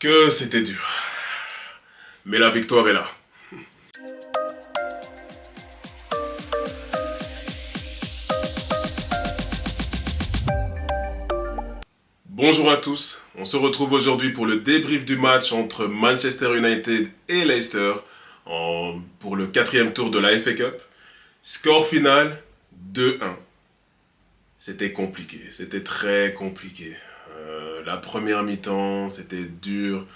Que c'était dur. Mais la victoire est là. Bonjour à tous, on se retrouve aujourd'hui pour le débrief du match entre Manchester United et Leicester pour le 4e tour de la FA Cup. Score final 2-1. C'était compliqué, c'était très compliqué. La première mi-temps, c'était dur.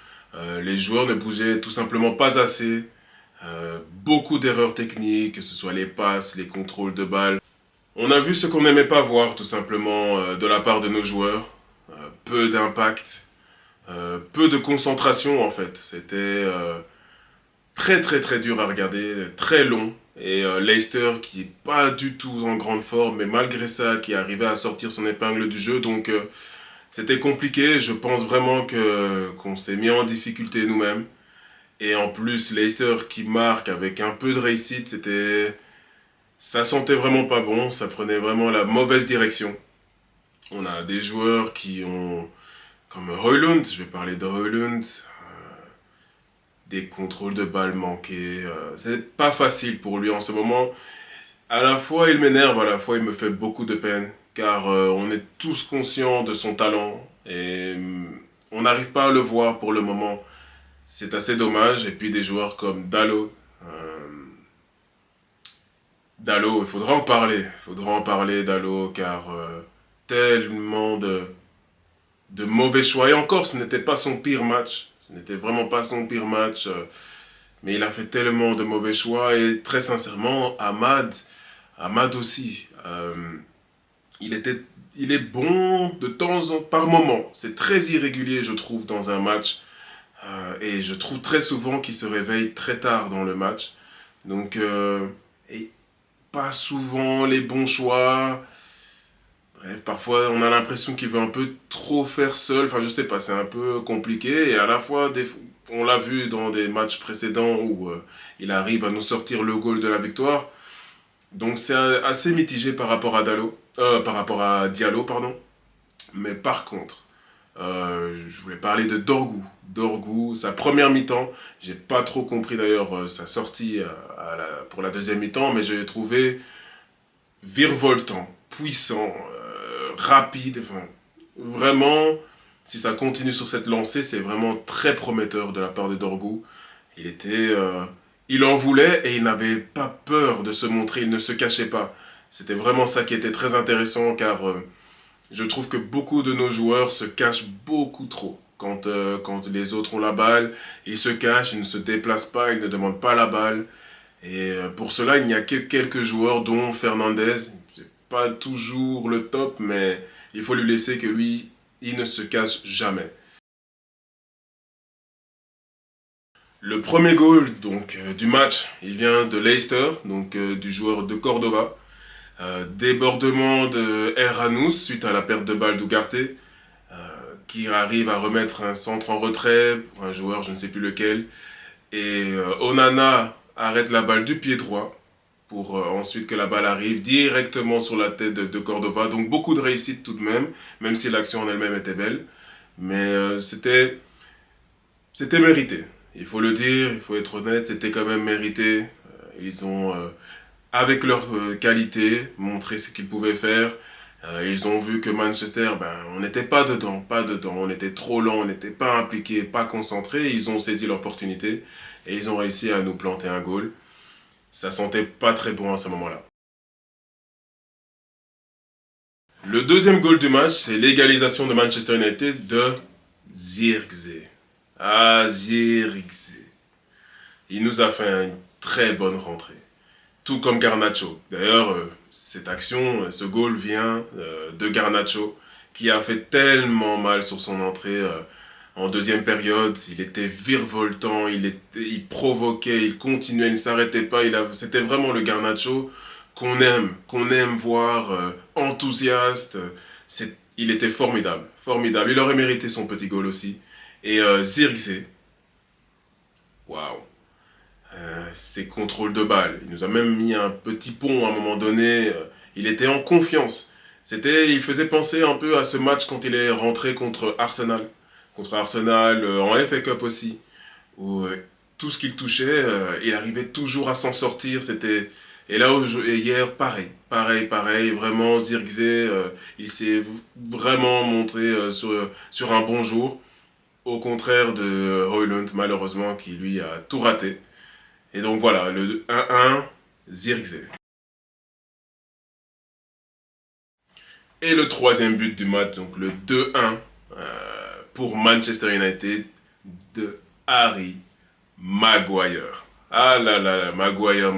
Les joueurs ne bougeaient tout simplement pas assez. Beaucoup d'erreurs techniques, que ce soit les passes, les contrôles de balles. On a vu ce qu'on n'aimait pas voir tout simplement de la part de nos joueurs. Peu d'impact, peu de concentration en fait. C'était très dur à regarder, très long. Et Leicester qui est pas du tout en grande forme, mais malgré ça qui arrivait à sortir son épingle du jeu. Donc c'était compliqué. Je pense vraiment qu'on s'est mis en difficulté nous-mêmes. Et en plus Leicester qui marque avec un peu de réussite, ça sentait vraiment pas bon. Ça prenait vraiment la mauvaise direction. On a des joueurs comme Højlund, je vais parler de Højlund, des contrôles de balles manqués. C'est pas facile pour lui en ce moment. À la fois il m'énerve, à la fois il me fait beaucoup de peine, car on est tous conscients de son talent et on n'arrive pas à le voir pour le moment. C'est assez dommage. Et puis des joueurs comme Dalot. Dalot, il faudra en parler Dalot, car tellement de mauvais choix. Et encore, ce n'était pas son pire match. Ce n'était vraiment pas son pire match. Mais il a fait tellement de mauvais choix. Et très sincèrement, Amad aussi. Il est bon par moment. C'est très irrégulier, je trouve, dans un match. Et je trouve très souvent qu'il se réveille très tard dans le match. Donc, et pas souvent les bons choix. Bref, parfois on a l'impression qu'il veut un peu trop faire seul. Enfin, je sais pas, c'est un peu compliqué. Et à la fois, on l'a vu dans des matchs précédents où il arrive à nous sortir le goal de la victoire. Donc c'est assez mitigé par rapport à par rapport à Diallo, pardon. Mais par contre, je voulais parler de Dorgu. Dorgu, sa première mi-temps, j'ai pas trop compris d'ailleurs sa sortie pour la deuxième mi-temps, mais je l'ai trouvé virevoltant, puissant, rapide. Enfin, vraiment, si ça continue sur cette lancée, c'est vraiment très prometteur de la part de Dorgu. Il en voulait et il n'avait pas peur de se montrer, il ne se cachait pas. C'était vraiment ça qui était très intéressant, car je trouve que beaucoup de nos joueurs se cachent beaucoup trop. Quand les autres ont la balle, ils se cachent, ils ne se déplacent pas, ils ne demandent pas la balle. Et pour cela, il n'y a que quelques joueurs, dont Fernandez. C'est pas toujours le top, mais il faut lui laisser que lui, il ne se cache jamais. Le premier goal du match, il vient de Leicester, du joueur de Cordova. Débordement de El Ranous suite à la perte de balle d'Ugarte, qui arrive à remettre un centre en retrait pour un joueur, je ne sais plus lequel. Et Onana arrête la balle du pied droit pour ensuite que la balle arrive directement sur la tête de Cordova. Donc beaucoup de réussite tout de même si l'action en elle-même était belle. Mais c'était mérité. Il faut le dire, il faut être honnête, c'était quand même mérité. Ils ont, avec leur qualité, montré ce qu'ils pouvaient faire. Ils ont vu que Manchester, on n'était pas dedans. On était trop lent, on n'était pas impliqué, pas concentré. Ils ont saisi l'opportunité et ils ont réussi à nous planter un goal. Ça sentait pas très bon à ce moment-là. Le deuxième goal du match, c'est l'égalisation de Manchester United de Zirkzee. Ah, Zirkzee. Il nous a fait une très bonne rentrée. Tout comme Garnacho. D'ailleurs, cette action, ce goal vient de Garnacho, qui a fait tellement mal sur son entrée en deuxième période. Il était virevoltant, il provoquait, il continuait, il ne s'arrêtait pas. C'était vraiment le Garnacho qu'on aime voir, enthousiaste. Il était formidable, formidable. Il aurait mérité son petit goal aussi. Et Zirkzee, waouh. Ses contrôles de balles. Il nous a même mis un petit pont à un moment donné. Il était en confiance. Il faisait penser un peu à ce match quand il est rentré contre Arsenal. contre Arsenal, en FA Cup aussi, où tout ce qu'il touchait, il arrivait toujours à s'en sortir. Et là, et hier, pareil, vraiment, Zirkzee, il s'est vraiment montré sur un bon jour, au contraire de Højlund, malheureusement, qui lui a tout raté. Et donc voilà, le 1-1, Zirkzee. Et le troisième but du match, donc le 2-1 pour Manchester United de Harry Maguire. Ah là là là, Maguire.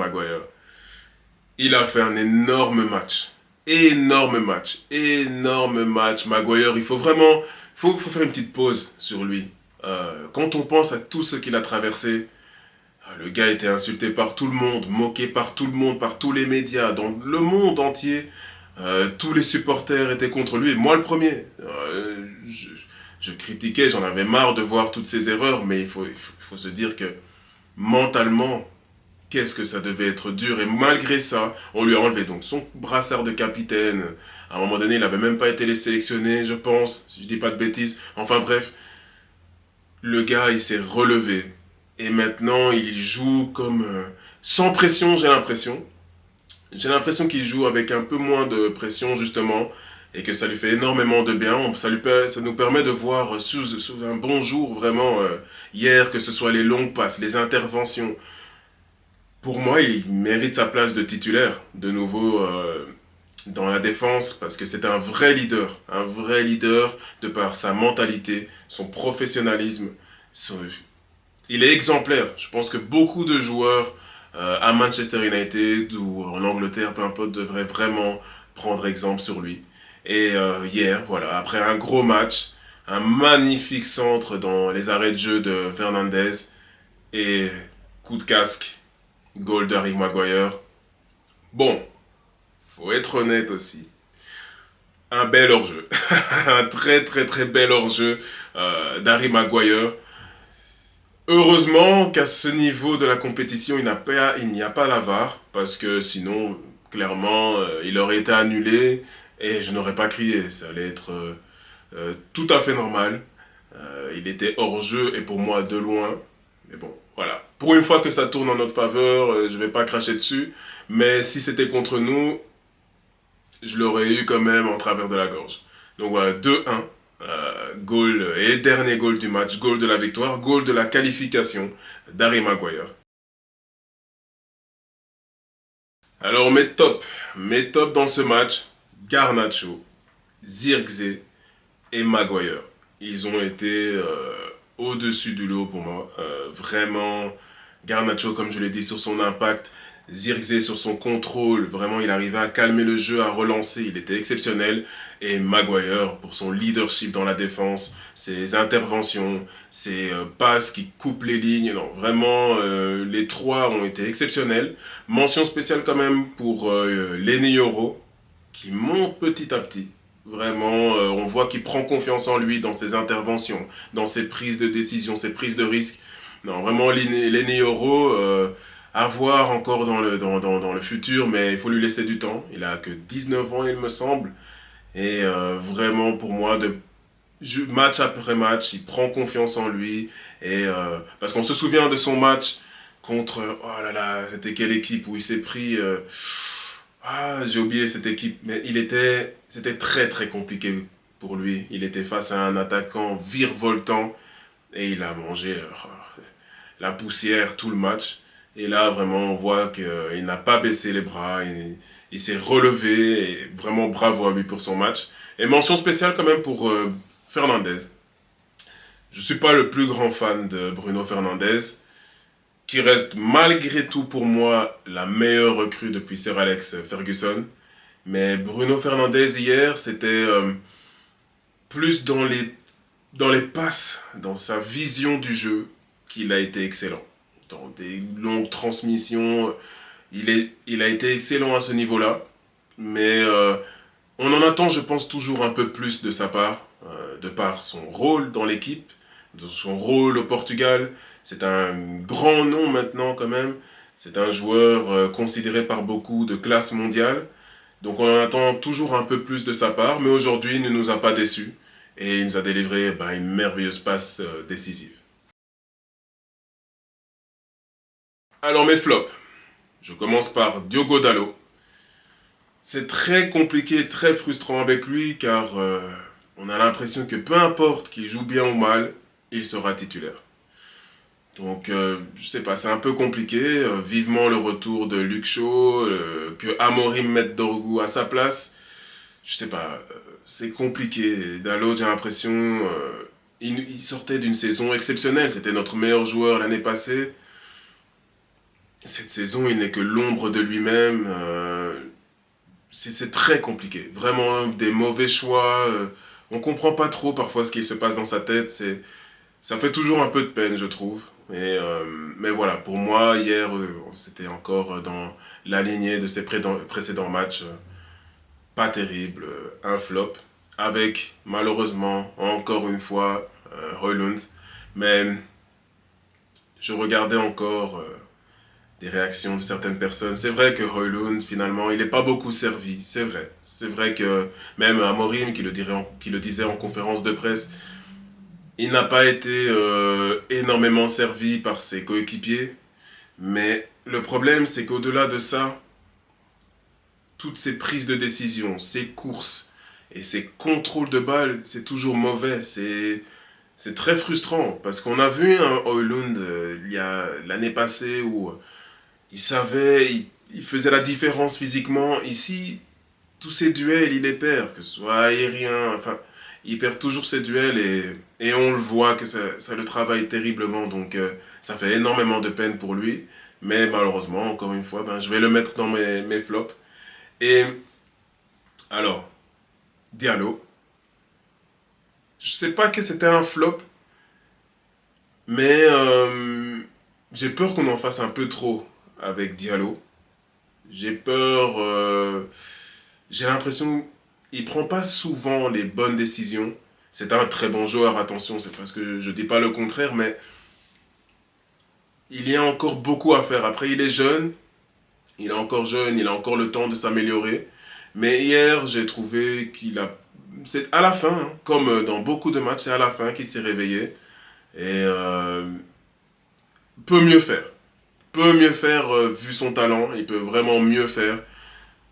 Il a fait un énorme match. Énorme match. Maguire, il faut vraiment faut faire une petite pause sur lui. Quand on pense à tout ce qu'il a traversé, le gars était insulté par tout le monde, moqué par tout le monde, par tous les médias, dans le monde entier. Tous les supporters étaient contre lui, et moi le premier. Je critiquais, j'en avais marre de voir toutes ces erreurs, mais il faut se dire que mentalement, qu'est-ce que ça devait être dur. Et malgré ça, on lui a enlevé donc son brassard de capitaine. À un moment donné, il n'avait même pas été sélectionné, je pense, si je dis pas de bêtises. Enfin bref, le gars, il s'est relevé. Et maintenant, il joue comme... sans pression, j'ai l'impression. J'ai l'impression qu'il joue avec un peu moins de pression, justement, et que ça lui fait énormément de bien. Ça nous permet de voir sous un bon jour, vraiment, hier, que ce soit les longues passes, les interventions. Pour moi, il mérite sa place de titulaire, de nouveau, dans la défense, parce que c'est un vrai leader de par sa mentalité, son professionnalisme. son- Il est exemplaire. Je pense que beaucoup de joueurs à Manchester United ou en Angleterre, peu importe, devraient vraiment prendre exemple sur lui. Et hier, voilà, après un gros match, un magnifique centre dans les arrêts de jeu de Fernandez et coup de casque, goal d'Harry Maguire. Bon, faut être honnête aussi. Un bel hors-jeu. Un très bel hors-jeu d'Harry Maguire. Heureusement qu'à ce niveau de la compétition, il n'y a pas la VAR, parce que sinon, clairement, il aurait été annulé et je n'aurais pas crié. Ça allait être tout à fait normal. Il était hors jeu et pour moi de loin. Mais bon, voilà. Pour une fois que ça tourne en notre faveur, je vais pas cracher dessus. Mais si c'était contre nous, je l'aurais eu quand même en travers de la gorge. Donc voilà, 2-1. Goal et dernier goal du match, goal de la victoire, goal de la qualification d'Harry Maguire. Alors mes tops dans ce match, Garnacho, Zirkzee et Maguire. Ils ont été au-dessus du lot pour moi. Vraiment, Garnacho, comme je l'ai dit, sur son impact, Zirkzee sur son contrôle, vraiment il arrivait à calmer le jeu, à relancer, il était exceptionnel. Et Maguire pour son leadership dans la défense, ses interventions, ses passes qui coupent les lignes, non, vraiment les trois ont été exceptionnels. Mention spéciale quand même pour Lenny Yoro, qui monte petit à petit. Vraiment, on voit qu'il prend confiance en lui dans ses interventions, dans ses prises de décision, ses prises de risque. Non, vraiment, Lenny Yoro, à voir encore dans le futur, mais il faut lui laisser du temps. Il a que 19 ans, il me semble. Et vraiment, pour moi, match après match, il prend confiance en lui. Et, parce qu'on se souvient de son match contre, oh là là, c'était quelle équipe où il s'est pris... j'ai oublié cette équipe, mais c'était très compliqué pour lui. Il était face à un attaquant virevoltant et il a mangé la poussière tout le match. Et là, vraiment, on voit qu'il n'a pas baissé les bras, il s'est relevé, et vraiment bravo à lui pour son match. Et mention spéciale quand même pour Fernandez. Je ne suis pas le plus grand fan de Bruno Fernandez, qui reste malgré tout pour moi la meilleure recrue depuis Sir Alex Ferguson. Mais Bruno Fernandez hier, c'était plus dans les passes, dans sa vision du jeu, qu'il a été excellent. Dans des longues transmissions, il a été excellent à ce niveau-là. Mais on en attend, je pense, toujours un peu plus de sa part, de par son rôle dans l'équipe, de son rôle au Portugal. C'est un grand nom maintenant quand même. C'est un joueur considéré par beaucoup de classe mondiale. Donc on en attend toujours un peu plus de sa part, mais aujourd'hui il ne nous a pas déçus. et il nous a délivré une merveilleuse passe décisive. Alors mes flops, je commence par Diogo Dalot. C'est très compliqué, très frustrant avec lui car on a l'impression que peu importe qu'il joue bien ou mal, il sera titulaire. Donc, je sais pas, c'est un peu compliqué. Vivement le retour de Luke Shaw, que Amorim mette Dorgu à sa place. Je sais pas, c'est compliqué. Dalot, j'ai l'impression, il sortait d'une saison exceptionnelle. C'était notre meilleur joueur l'année passée. Cette saison, il n'est que l'ombre de lui-même. C'est très compliqué. Vraiment, des mauvais choix. On comprend pas trop parfois ce qui se passe dans sa tête. Ça fait toujours un peu de peine, je trouve. Mais voilà, pour moi, hier, c'était encore dans la lignée de ses précédents matchs. Pas terrible, un flop. Avec, malheureusement, encore une fois, Højlund. Mais je regardais encore des réactions de certaines personnes. C'est vrai que Højlund, finalement, il n'est pas beaucoup servi. C'est vrai. C'est vrai que même Amorim, qui le disait en conférence de presse, il n'a pas été énormément servi par ses coéquipiers, mais le problème c'est qu'au-delà de ça, toutes ces prises de décision, ces courses et ces contrôles de balles, c'est toujours mauvais, c'est très frustrant parce qu'on a vu un Højlund il y a l'année passée où il savait, il faisait la différence physiquement. Ici, tous ces duels, il les perd, que ce soit aérien, enfin, il perd toujours ses duels et on le voit que ça le travaille terriblement, donc ça fait énormément de peine pour lui, mais malheureusement, encore une fois, je vais le mettre dans mes flops. Et alors, Diallo, je sais pas que c'était un flop, mais j'ai peur qu'on en fasse un peu trop avec Diallo. J'ai peur, j'ai l'impression il prend pas souvent les bonnes décisions. C'est un très bon joueur, attention, c'est parce que je dis pas le contraire, mais il y a encore beaucoup à faire. Après, il est jeune, il est encore jeune, il a encore le temps de s'améliorer. Mais hier, j'ai trouvé qu'il a... C'est à la fin, hein, comme dans beaucoup de matchs, c'est à la fin qu'il s'est réveillé. Et peut mieux faire. Peut mieux faire vu son talent, il peut vraiment mieux faire.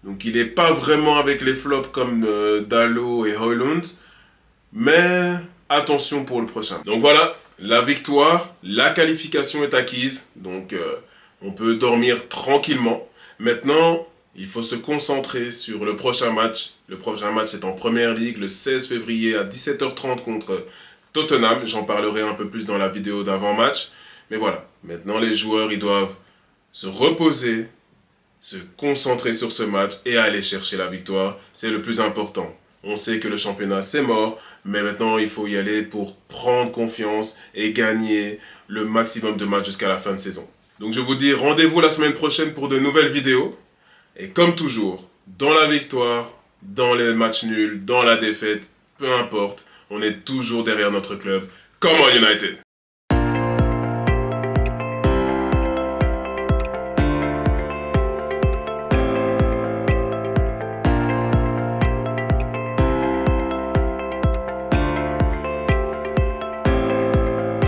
Donc il n'est pas vraiment avec les flops comme Dalot et Højlund. Mais attention pour le prochain. Donc voilà, la victoire, la qualification est acquise. Donc on peut dormir tranquillement. Maintenant, il faut se concentrer sur le prochain match. Le prochain match est en Première Ligue le 16 février à 17h30 contre Tottenham. J'en parlerai un peu plus dans la vidéo d'avant-match. Mais voilà, maintenant les joueurs ils doivent se reposer, se concentrer sur ce match et aller chercher la victoire. C'est le plus important. On sait que le championnat c'est mort, mais maintenant il faut y aller pour prendre confiance et gagner le maximum de matchs jusqu'à la fin de saison. Donc je vous dis rendez-vous la semaine prochaine pour de nouvelles vidéos. Et comme toujours, dans la victoire, dans les matchs nuls, dans la défaite, peu importe, on est toujours derrière notre club. Come on United!